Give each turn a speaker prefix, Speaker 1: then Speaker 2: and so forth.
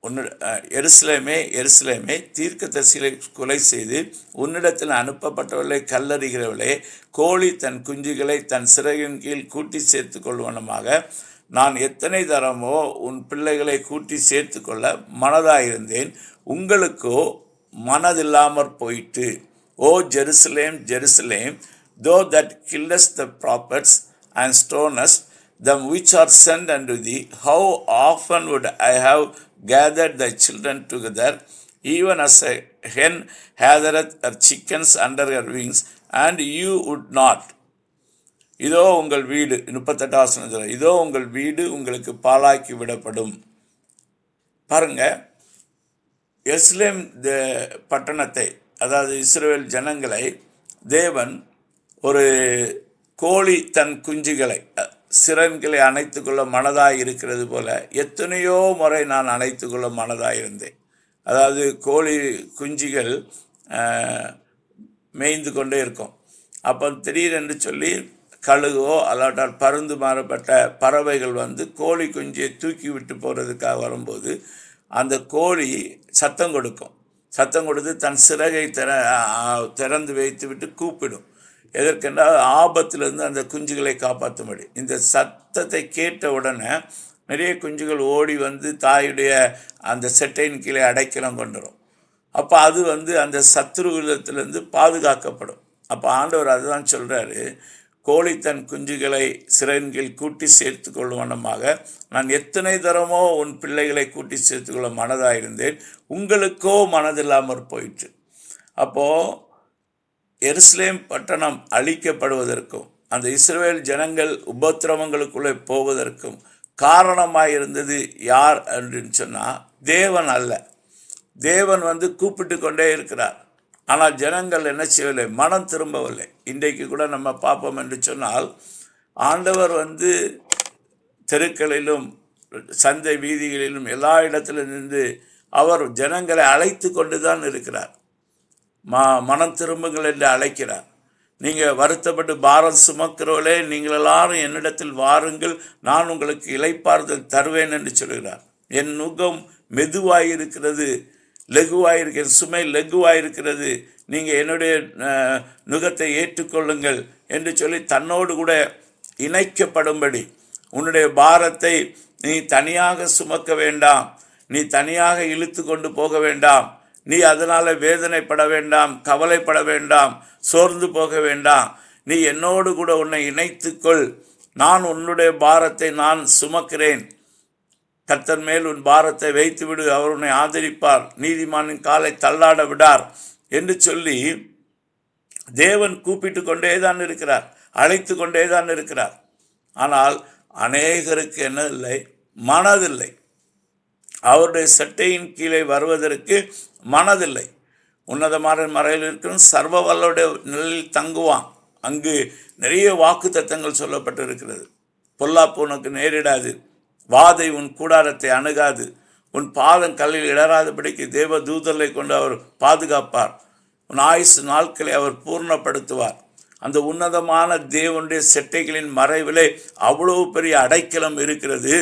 Speaker 1: எருசலேமே எருசலேமே தீர்க்கதரிசிகளை கொலை செய்து உன்னிடத்தில் அனுப்பப்பட்டவர்களை கல்லறிகிறவளே, கோழி தன் குஞ்சுகளை தன் சிறகின் கீழ் கூட்டி சேர்த்து கொள்வனமாக நான் எத்தனை தரமோ உன் பிள்ளைகளை கூட்டி சேர்த்து கொள்ள மனதாயிருந்தேன், உங்களுக்கோ மனதில்லாமற் போயிட்டு. O Jerusalem, Jerusalem, thou that killest the prophets and stonest them which are sent unto thee, how often would I have gathered thy children together, even as a hen gathereth her chickens under her wings, and you would not. இதோ உங்கள் வீடு, 38 இதோ உங்கள் வீடு உங்களுக்கு பாழாக்கி விடப்படும். பாருங்க, எருசலேம் பட்டணத்தை, அதாவது இஸ்ரவேல் ஜனங்களை தேவன் ஒரு கோழி தன் குஞ்சுகளை சிறன்களை அணைத்து கொள்ள மனதாய் இருக்கிறது போல எத்தனையோ முறை நான் அணைத்து கொள்ள மனதாய் இருந்தேன். அதாவது கோழி குஞ்சுகள் மேய்ந்து கொண்டே இருக்கும். அப்போ திடீரென்று சொல்லி கழுகோ அல்லாட்டால் பருந்து மாறப்பட்ட பறவைகள் வந்து கோழி குஞ்சியை தூக்கி விட்டு போகிறதுக்காக வரும்போது அந்த கோழி சத்தம் கொடுக்கும். சத்தம் கொடுத்து தன் சிறகை திறந்து வைத்து விட்டு கூப்பிடும். எதற்கென்றால் ஆபத்திலிருந்து அந்த குஞ்சுகளை காப்பாற்றும்படி. இந்த சத்தத்தை கேட்ட உடனே நிறைய குஞ்சுகள் ஓடி வந்து தாயுடைய அந்த செட்டையின் கீழே அடைக்கலம் கொண்டுரும். அப்போ அது வந்து அந்த சத்துருவிடத்திலிருந்து பாதுகாக்கப்படும். அப்போ ஆண்டவர் அதுதான் சொல்கிறாரு, கோழி தன் குஞ்சுகளை சிறையின் கீழ் கூட்டி சேர்த்து கொள்வனமாக நான் எத்தனை தரமோ உன் பிள்ளைகளை கூட்டி சேர்த்துக்கொள்ள மனதாயிருந்தேன், உங்களுக்கோ மனதில்லாமற் போயிற்று. அப்போது எருசலேம் பட்டணம் அழிக்கப்படுவதற்கும் அந்த இஸ்ரவேல் ஜனங்கள் உபத்திரவங்களுக்குள்ளே போவதற்கும் காரணமாயிருந்தது யார் அப்படின்னு சொன்னால் தேவன் அல்ல. தேவன் வந்து கூப்பிட்டு கொண்டே இருக்கிறார். ஆனால் ஜனங்கள் என்ன செய்யவில்லை, மனம் திரும்பவில்லை. இன்றைக்கு கூட நம்ம பார்ப்போம் என்று சொன்னால் ஆண்டவர் வந்து தெருக்களிலும் சந்தை வீதிகளிலும் எல்லா இடத்திலும் நின்று அவர் ஜனங்களை அழைத்து கொண்டு தான் இருக்கிறார். மனம் திரும்புங்கள் என்று அழைக்கிறார். நீங்கள் வருத்தப்பட்டு பாரம் சுமக்கிறவர்களே, நீங்கள் எல்லாரும் என்னிடத்தில் வாருங்கள், நான் உங்களுக்கு இளைப்பாறுதல் தருவேன் என்று சொல்கிறார். என் நுகம் மெதுவாயிருக்கிறது, லெகுவாயிருக்கிறது, சுமை லெகுவாயிருக்கிறது, நீங்கள் என்னுடைய நுகத்தை ஏற்றுக்கொள்ளுங்கள் என்று சொல்லி தன்னோடு கூட இணைக்கப்படும்படி, உன்னுடைய பாரத்தை நீ தனியாக சுமக்க வேண்டாம், நீ தனியாக இழுத்து கொண்டு போக வேண்டாம், நீ அதனால் வேதனைப்பட வேண்டாம், கவலைப்பட வேண்டாம், சோர்ந்து போக வேண்டாம், நீ என்னோடு கூட உன்னை இணைத்துக்கொள், நான் உன்னுடைய பாரத்தை நான் சுமக்கிறேன், கர்த்தர் மேல் உன் பாரத்தை வைத்து விடு, அவர் உன்னை ஆதரிப்பார், நீதிமானின் காலை தள்ளாட விடார் என்று சொல்லி தேவன் கூப்பிட்டு கொண்டே தான் இருக்கிறார், அழைத்து கொண்டே தான் இருக்கிறார். ஆனால் அநேகருக்கு என்ன இல்லை, மனதில்லை. அவருடைய சட்டையின் கீழே வருவதற்கு மனதில்லை. உன்னதமான மறையில் இருக்கிற சர்வ வல்லோடைய நிலையில் தங்குவான். அங்கு நிறைய வாக்கு தத்தங்கள் சொல்லப்பட்டிருக்கிறது. பொல்லாப்பு உனக்கு நேரிடாது, வாதை உன் கூடாரத்தை அணுகாது, உன் பாதம் கல்லில் இடராதபடிக்கு தேவ தூதர்களை கொண்டு அவர் பாதுகாப்பார், உன் ஆயுசு நாட்களை அவர் பூர்ணப்படுத்துவார். அந்த உன்னதமான தேவனுடைய செட்டைகளின் மறைவிலே அவ்வளவு பெரிய அடைக்கலம் இருக்கிறது.